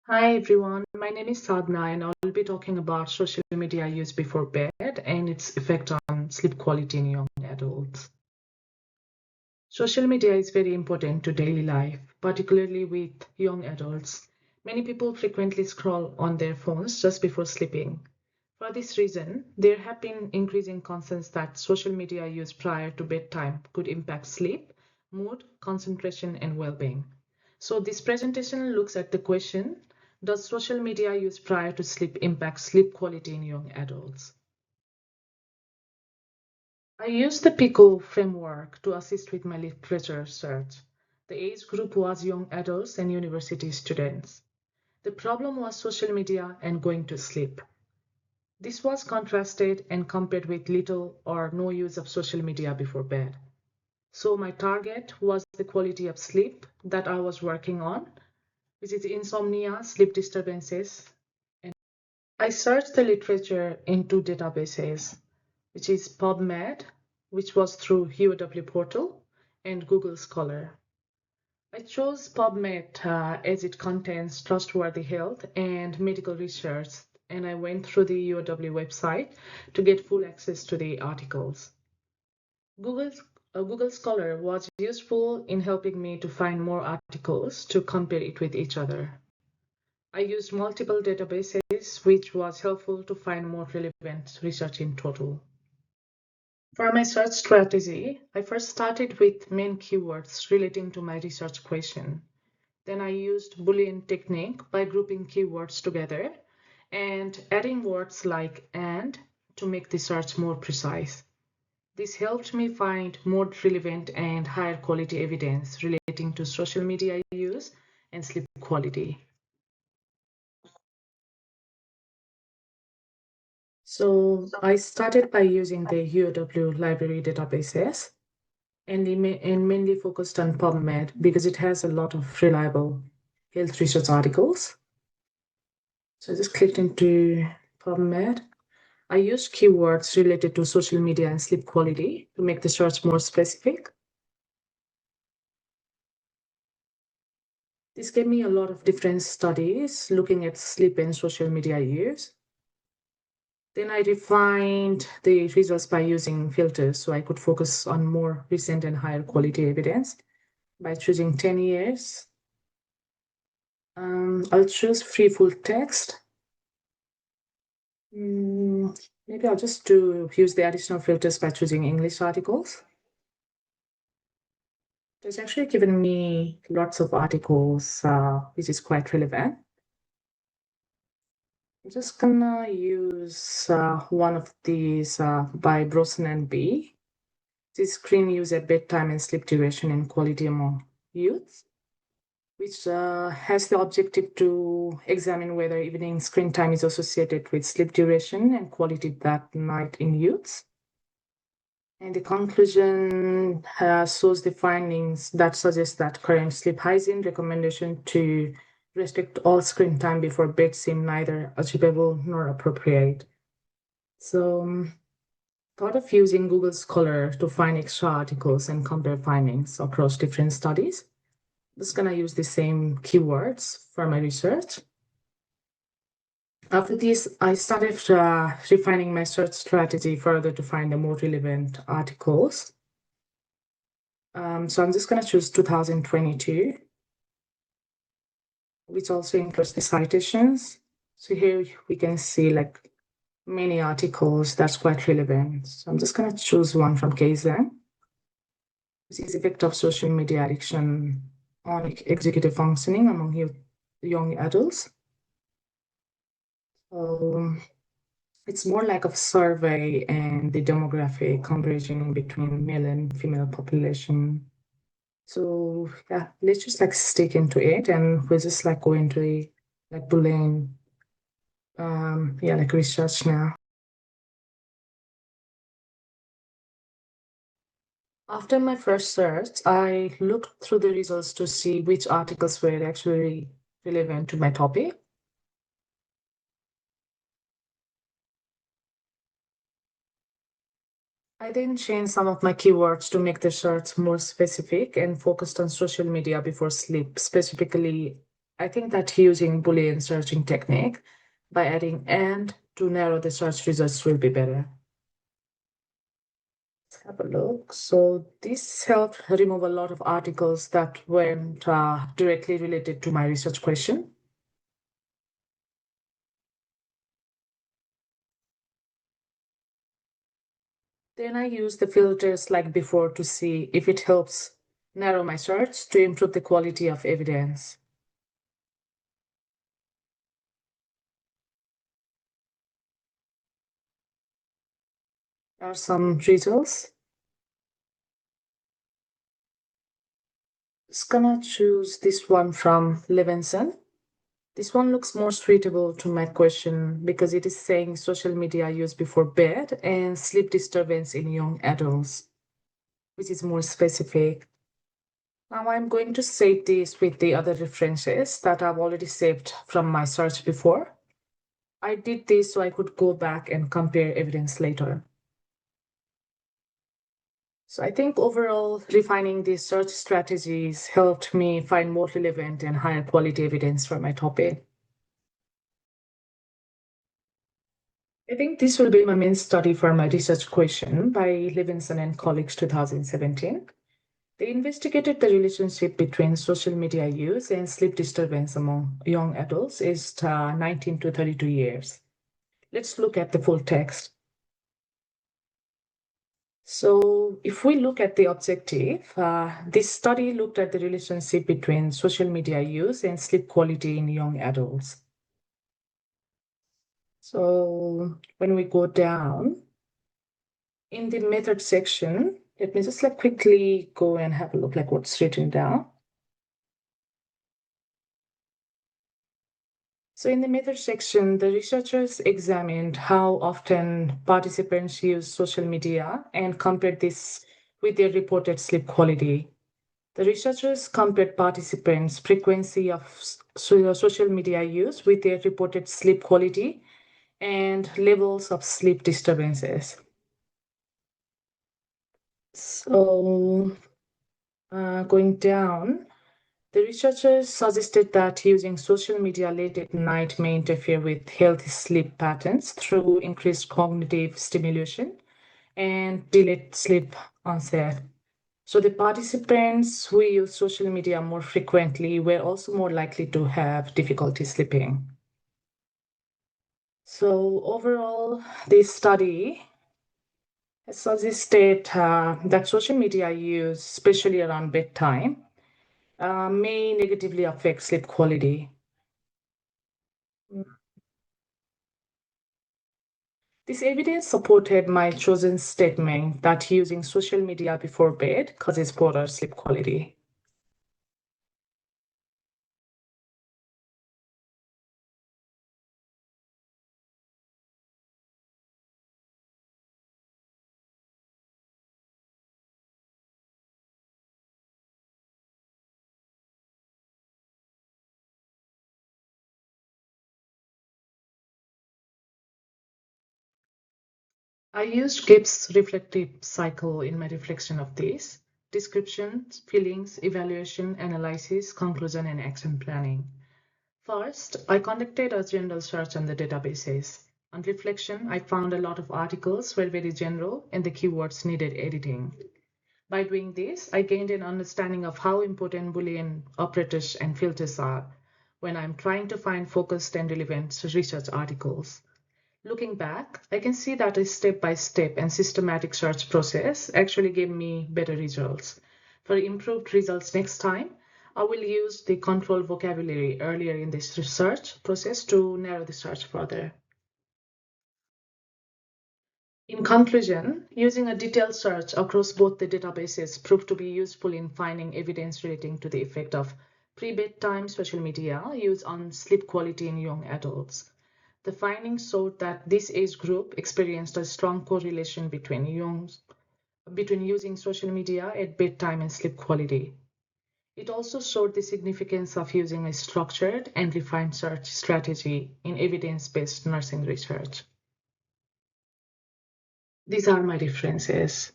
Hi everyone, my name is Sadhana and I'll be talking about social media use before bed and its effect on sleep quality in young adults. Social media is very important to daily life, particularly with young adults. Many people frequently scroll on their phones just before sleeping. For this reason, there have been increasing concerns that social media use prior to bedtime could impact sleep, mood, concentration, and well-being. So this presentation looks at the question, does social media use prior to sleep impact sleep quality in young adults? I use the PICO framework to assist with my literature search. The age group was young adults and university students. The problem was social media and going to sleep. This was contrasted and compared with little or no use of social media before bed. So my target was the quality of sleep that I was working on, which is insomnia, sleep disturbances. And I searched the literature in two databases, which is PubMed, which was through UW portal, and Google Scholar. I chose PubMed as it contains trustworthy health and medical research, and I went through the UW website to get full access to the articles. Google, Google Scholar was useful in helping me to find more articles to compare it with each other. I used multiple databases, which was helpful to find more relevant research in total. For my search strategy, I first started with main keywords relating to my research question. Then I used Boolean technique by grouping keywords together and adding words like and to make the search more precise. This helped me find more relevant and higher quality evidence relating to social media use and sleep quality. So I started by using the UW library databases and mainly focused on PubMed because it has a lot of reliable health research articles. So I just clicked into PubMed. I used keywords related to social media and sleep quality to make the search more specific. This gave me a lot of different studies looking at sleep and social media use. Then I refined the results by using filters so I could focus on more recent and higher quality evidence by choosing 10 years. I'll choose free full text. Maybe I'll just use the additional filters by choosing English articles. It's actually given me lots of articles, which is quite relevant. I'm just gonna use one of these by Brosen and B. This screen use at bedtime and sleep duration and quality among youth, which has the objective to examine whether evening screen time is associated with sleep duration and quality that night in youths. And the conclusion shows the findings that suggest that current sleep hygiene recommendation to restrict all screen time before bed seem neither achievable nor appropriate. So, thought of using Google Scholar to find extra articles and compare findings across different studies. Just gonna use the same keywords for my research. After this, I started refining my search strategy further to find the more relevant articles. So I'm just going to choose 2022, which also includes the citations. So here we can see like many articles that's quite relevant. So I'm just going to choose one from KZN, which is effect of social media addiction on executive functioning among young adults. So it's more like a survey and the demographic comparison between male and female population. So yeah, let's just like stick into it and we'll just like go into the like Boolean like research now. After my first search, I looked through the results to see which articles were actually relevant to my topic. I then changed some of my keywords to make the search more specific and focused on social media before sleep, specifically I think that using Boolean searching technique by adding and to narrow the search results will be better. Let's have a look. So this helped remove a lot of articles that weren't directly related to my research question. Then I use the filters like before to see if it helps narrow my search to improve the quality of evidence. There are some results. Just gonna choose this one from Levinson. This one looks more suitable to my question because it is saying social media use before bed and sleep disturbance in young adults, which is more specific. Now I'm going to save this with the other references that I've already saved from my search before. I did this so I could go back and compare evidence later. So I think overall, refining these search strategies helped me find more relevant and higher quality evidence for my topic. I think this will be my main study for my research question by Levinson and colleagues 2017. They investigated the relationship between social media use and sleep disturbance among young adults aged 19 to 32 years. Let's look at the full text. So, if we look at the objective, this study looked at the relationship between social media use and sleep quality in young adults. So, when we go down in the method section, let me just like quickly go and have a look like what's written down. So in the method section, the researchers examined how often participants use social media and compared this with their reported sleep quality. The researchers compared participants' frequency of social media use with their reported sleep quality and levels of sleep disturbances. So, going down, the researchers suggested that using social media late at night may interfere with healthy sleep patterns through increased cognitive stimulation and delayed sleep onset. So the participants who use social media more frequently were also more likely to have difficulty sleeping. So overall, this study has suggested that social media use, especially around bedtime, may negatively affect sleep quality. This evidence supported my chosen statement that using social media before bed causes poorer sleep quality. I used Gibbs' reflective cycle in my reflection of this: description, feelings, evaluation, analysis, conclusion, and action planning. First, I conducted a general search on the databases. On reflection, I found a lot of articles were very general and the keywords needed editing. By doing this, I gained an understanding of how important Boolean operators and filters are when I'm trying to find focused and relevant research articles. Looking back, I can see that a step-by-step and systematic search process actually gave me better results. For improved results next time, I will use the control vocabulary earlier in this research process to narrow the search further. In conclusion, using a detailed search across both the databases proved to be useful in finding evidence relating to the effect of pre-bedtime social media use on sleep quality in young adults. The findings showed that this age group experienced a strong correlation between using social media at bedtime and sleep quality. It also showed the significance of using a structured and refined search strategy in evidence-based nursing research. These are my references.